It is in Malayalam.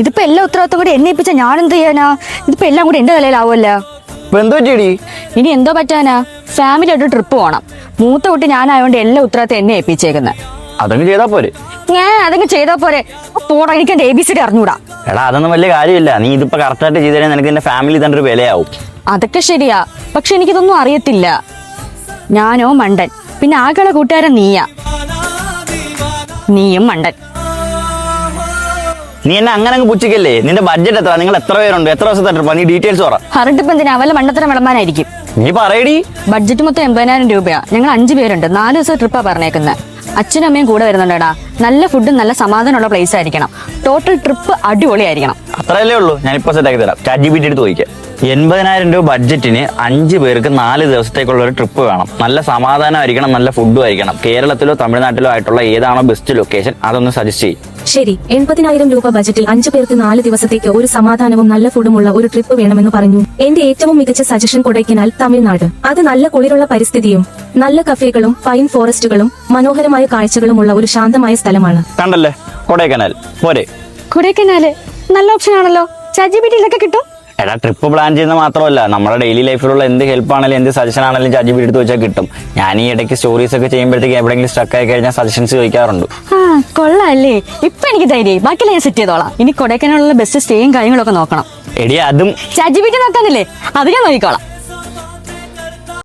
ഇതിപ്പോ എല്ലാ ഉത്തരവാദിത്വം കൂടി എന്നെ ഏൽപ്പിച്ച ഞാൻ എന്ത് ചെയ്യാനാ? ഇതിപ്പോ എല്ലാം കൂടി എന്റെ തലയിലാവുമല്ലോ. ഇനി എന്തോ പറ്റാനാ? ഫാമിലി ആയിട്ട് ട്രിപ്പ് പോകണം. മൂത്ത കുട്ടി ഞാനായോണ്ട് എല്ലാ ഉത്തരവാദിത്വം എന്നെ ഏൽപ്പിച്ചേക്കുന്നത്. അതങ്ങ് ചെയ്താ പോരെ? ഞാൻ അതങ്ങ് ചെയ്താ പോരെ? പോടാ, എനിക്ക് എന്റെ ABCD അറിഞ്ഞൂടാ. എടാ അതൊന്നും വലിയ കാര്യമില്ല. നീ ഇതിപ്പോ കറക്റ്റായിട്ട് ചെയ്താൽ നിനക്ക് നിന്റെ ഫാമിലി തന്നെ ഒരു വിലയാവും. അതൊക്കെ ശരിയാ, പക്ഷെ എനിക്കിതൊന്നും അറിയത്തില്ല. ഞാനോ മണ്ടൻ, പിന്നെ ആകെയുള്ള കൂട്ടുകാരൻ നീയാ. നീയും മണ്ടൻ. നീ എന്നെ അങ്ങനെ അങ്ങ് പുച്ഛിക്കല്ലേ? നിന്റെ ബഡ്ജറ്റ് എത്ര? നിങ്ങൾ എത്ര പേരുണ്ട്? എത്ര ദിവസത്തെ ട്രിപ്പ്? നീ ഡീറ്റെയിൽസ് പറ. ഹറിട്ടിപ്പ് എന്തിനാ? വല്ല മണ്ടത്തരം വിളമ്പാനായിരിക്കും. നീ പറയടി. ബഡ്ജറ്റ് മൊത്തം 80,000 രൂപയാ. ഞങ്ങൾ 5 പേരുണ്ട്. 4 ദിവസം ട്രിപ്പാ പറഞ്ഞേക്കുന്നത്. അച്ഛനും അമ്മയും കൂടെ വരുന്നുണ്ടേടാ. നല്ല ഫുഡും നല്ല സമാധാനമുള്ള പ്ലേസ് ആയിരിക്കണം. ടോട്ടൽ ട്രിപ്പ് അടിപൊളിയായിരിക്കണം. അത്രയല്ലേ ഉള്ളൂ. ഞാനിപ്പോ സെറ്റാക്കി തരാം. ChatGPT എടുത്ത് ചോദിക്കാം. 80,000 രൂപ ബഡ്ജറ്റിന് 5 പേർക്ക് 4 ദിവസത്തേക്കുള്ള ഒരു ട്രിപ്പ് വേണം. നല്ല സമാധാനമായിരിക്കണം, നല്ല ഫുഡും ആയിരിക്കണം. കേരളത്തിലോ തമിഴ്നാട്ടിലോ ആയിട്ടുള്ള ഏതാണോ ബെസ്റ്റ് ലൊക്കേഷൻ അതൊന്ന് സജസ്റ്റ് ചെയ്യും. ശരി, 80,000 രൂപ ബജറ്റിൽ 5 പേർക്ക് 4 ദിവസത്തേക്ക് ഒരു സമാധാനവും നല്ല ഫുഡുമുള്ള ഒരു ട്രിപ്പ് വേണമെന്ന് പറഞ്ഞു. എന്റെ ഏറ്റവും മികച്ച സജഷൻ കൊടൈക്കനാൽ, തമിഴ്നാട്. അത് നല്ല കുളിരുള്ള പരിസ്ഥിതിയും നല്ല കഫേകളും പൈൻ ഫോറസ്റ്റുകളും മനോഹരമായ കാഴ്ചകളുമുള്ള ഒരു ശാന്തമായ സ്ഥലമാണ്. കണ്ടല്ലേ, കൊടൈക്കനാൽ പോരെ? കൊടൈക്കനാല് നല്ല ഓപ്ഷൻ ആണല്ലോ. ChatGPT ഇതൊക്കെ കിട്ടും. എടാ ട്രിപ്പ് പ്ലാൻ ചെയ്യുന്ന മാത്രമല്ല, നമ്മുടെ ഡെയിലി ലൈഫിലുള്ള എന്ത് ഹെൽപ്പ് ആണെങ്കിലും എന്ത് സജഷൻ ആണെങ്കിലും ChatGPT എടുത്ത് വെച്ചാൽ കിട്ടും. ഞാൻ ഈ ഇടയ്ക്ക് സ്റ്റോറീസ് ഒക്കെ ചെയ്യുമ്പോഴത്തേക്ക് എവിടെയെങ്കിലും സ്റ്റക്ക് ആയി കഴിഞ്ഞാൽ സജഷൻസ് ചോദിക്കാറുണ്ട്. കൊള്ളാല്ലേ? ഇപ്പൊ എനിക്ക് ധൈര്യമായി. ബാക്കിയെല്ലാം ഞാൻ സെറ്റ് ചെയ്തോളാം. ഇനി കൊടൈക്കനാലുള്ള ബെസ്റ്റ് സ്റ്റേയും കാര്യങ്ങളൊക്കെ നോക്കണം. എടി അതും ChatGPT നോക്കാനില്ലേ? അത് ഞാൻ നോക്കിക്കോളാം.